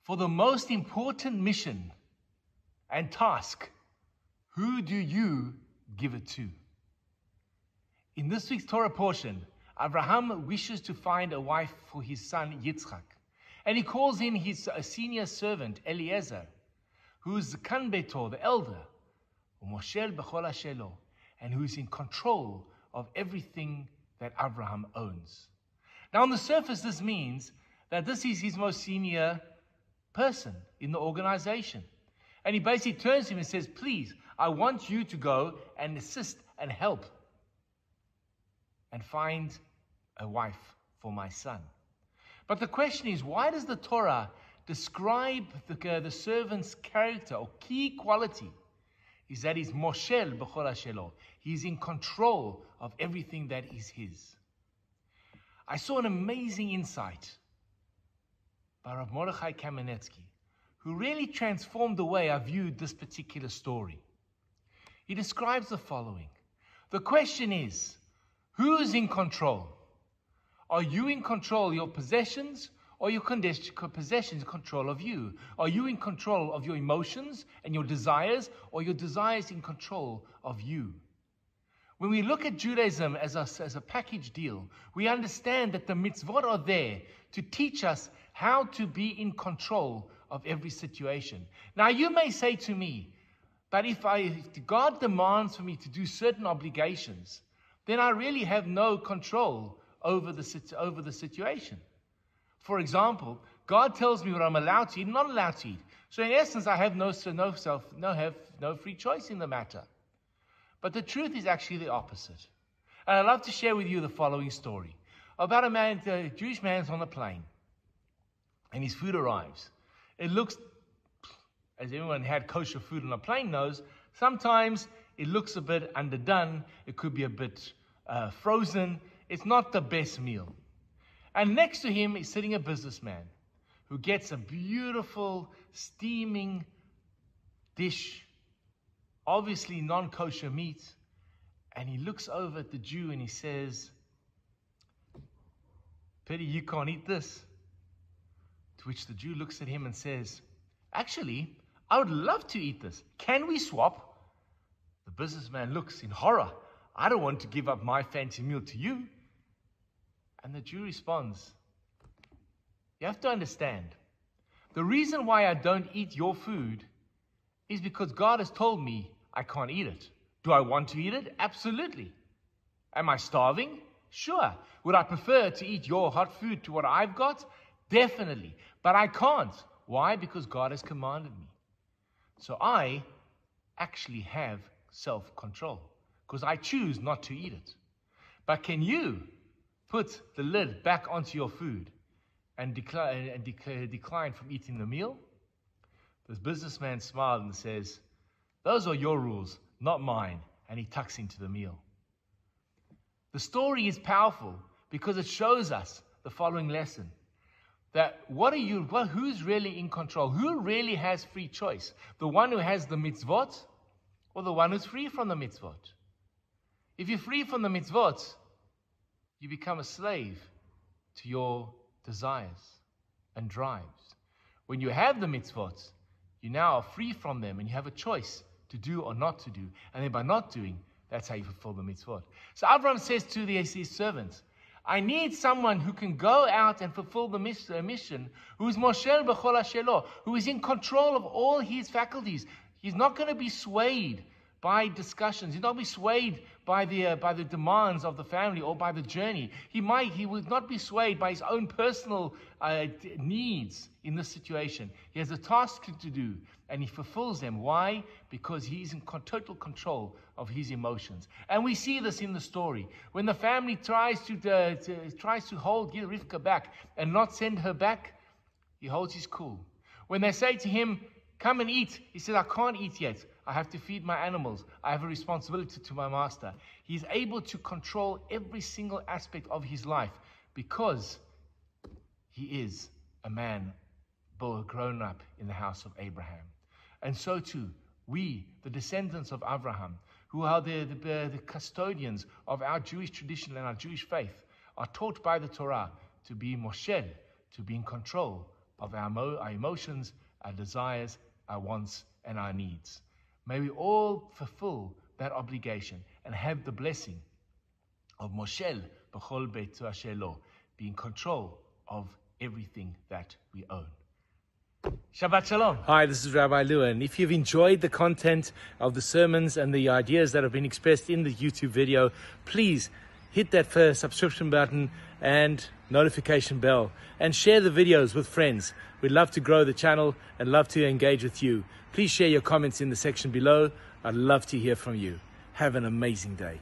For the most important mission and task, who do you give it to? In this week's Torah portion, Abraham wishes to find a wife for his son Yitzchak. And he calls in his senior servant, Eliezer, who is the Kan Betor, the elder, Moshel B'chol Hashelo, and who is in control of everything that Abraham owns. Now, on the surface, this means that this is his most senior person in the organization. And he basically turns to him and says, please, I want you to go and assist and help and find a wife for my son. But the question is, why does the Torah describe the servant's character or key quality? Is that he's Moshel B'chol Hashelo. He's in control of everything that is his. I saw an amazing insight by Rav Mordechai Kamenetsky, who really transformed the way I viewed this particular story. He describes the following. The question is, who's in control? Are you in control of your possessions, or your possessions in control of you? Are you in control of your emotions and your desires, or your desires in control of you? When we look at Judaism as a package deal, we understand that the mitzvot are there to teach us how to be in control of every situation. Now, you may say to me, but if God demands for me to do certain obligations, then I really have no control over the situation. For example, God tells me what I'm allowed to eat and not allowed to eat. So in essence, I have no free choice in the matter. But the truth is actually the opposite. And I'd love to share with you the following story about a Jewish man's on a plane, and his food arrives. It looks, as everyone who had kosher food on a plane knows, sometimes it looks a bit underdone. It could be a bit frozen. It's not the best meal. And next to him is sitting a businessman who gets a beautiful, steaming dish, obviously non-kosher meat, and he looks over at the Jew and he says, "Pity you can't eat this." To which the Jew looks at him and says, "Actually, I would love to eat this. Can we swap?" The businessman looks in horror. "I don't want to give up my fancy meal to you." And the Jew responds, "You have to understand, the reason why I don't eat your food is because God has told me I can't eat it. Do I want to eat it? Absolutely. Am I starving? Sure. Would I prefer to eat your hot food to what I've got? Definitely. But I can't. Why? Because God has commanded me. So I actually have self-control because I choose not to eat it. But can you put the lid back onto your food and decline from eating the meal?" This businessman smiled and says, "Those are your rules, not mine," and he tucks into the meal. The story is powerful because it shows us the following lesson. That who's really in control? Who really has free choice? The one who has the mitzvot or the one who's free from the mitzvot? If you're free from the mitzvot, you become a slave to your desires and drives. When you have the mitzvot, you now are free from them and you have a choice to do or not to do. And then by not doing, that's how you fulfill the mitzvot. So Abraham says to his servants, I need someone who can go out and fulfill the mission, who is Moshel B'chol Hashelo, who is in control of all his faculties. He's not going to be swayed by discussions. He's not going to be swayed by the demands of the family or by the journey. He would not be swayed by his own personal needs in this situation. He has a task to do, and he fulfills them. Why? Because he's in total control of his emotions. And we see this in the story. When the family tries to hold Rivka back and not send her back, he holds his cool. When they say to him, come and eat, he says, I can't eat yet. I have to feed my animals. I have a responsibility to my master. He's able to control every single aspect of his life because he is a man grown up in the house of Abraham. And so too, we, the descendants of Abraham, who are the custodians of our Jewish tradition and our Jewish faith, are taught by the Torah to be Moshel, to be in control of our emotions, our desires, our wants, and our needs. May we all fulfill that obligation and have the blessing of Moshel B'chol Beit Ashelo, be in control of everything that we own. Shabbat Shalom. Hi, this is Rabbi Lewin. If you've enjoyed the content of the sermons and the ideas that have been expressed in the YouTube video, please hit that first subscription button and notification bell and share the videos with friends. We'd love to grow the channel and love to engage with you. Please share your comments in the section below. I'd love to hear from you. Have an amazing day.